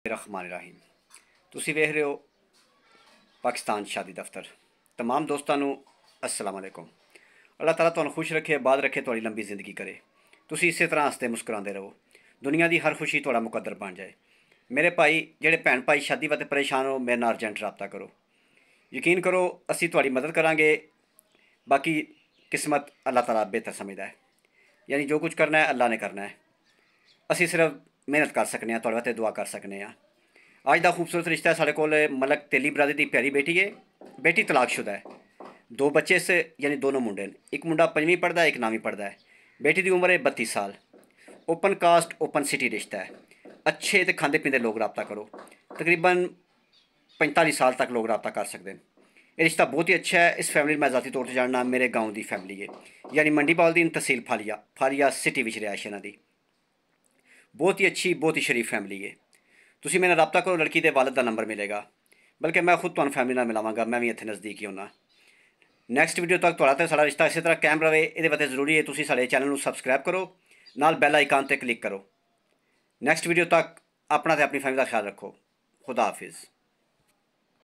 रहमान ਤੁਸੀਂ ਵੇਖ ਰਹੇ ਹੋ पाकिस्तान शादी दफ्तर। तमाम दोस्तों को अस्सलाम वालेकुम। अल्लाह ताला तुहानू खुश रखे, आबाद रखे, तुहाडी लंबी जिंदगी करे। तुसी इस तरह हंसते मुस्कुराते रहो, दुनिया की हर खुशी तुहाडा मुकद्दर बन जाए। मेरे भाई जेडे भैन भाई शादी वास्ते परेशान हो, मेरे नाल अर्जेंट रबता करो। यकीन करो असी तुहाडी मदद करांगे। बाकी किस्मत अल्लाह ताला बेहतर समझदा है, यानी जो कुछ करना है अल्लाह ने करना है। असी सिर्फ मेहनत कर सकने हैं, तुहाडे वास्ते दुआ कर सकने हैं। अज का खूबसूरत रिश्ता है साढ़े को मलक तेली बरादरी की प्यारी बेटी है। बेटी तलाकशुदा है, दो बच्चे से यानी दोनों मुंडे ने। एक मुंडा 5वीं पढ़ता है, एक 9वीं पढ़ता है। बेटी की उम्र है 32 साल। ओपन कास्ट ओपन सिटी रिश्ता है। अच्छे तो खाते पीते लोग रबता करो, तकरीबन 45 साल तक लोग रबता कर सकते हैं। ये रिश्ता बहुत ही अच्छा है। इस फैमिली मैं ज़ाती तौर पर जानना, मेरे गाँव की फैमिली है, यानी मंडी बालदीन तहसील फालिया सिटी में रिहायश इन्हां दी। बहुत ही अच्छी बहुत ही शरीफ फैमिली है। तुसी मेरा रबता करो, लड़की के वालद का नंबर मिलेगा, बल्कि मैं खुद तुहानू फैमिली नाल मिलावांगा। मैं भी इत्थे नज़दीक ही होना। नैक्सट वीडियो तक तुहाडा ते साडा रिश्ता इस तरह कायम रहे, ये वास्ते जरूरी है तुसी साडे चैनल नू सबसक्राइब करो, नाल बैल आइकन ते क्लिक करो। नैक्सट वीडियो तक अपना ते अपनी फैमिली का ख्याल रखो। खुदा हाफिज़।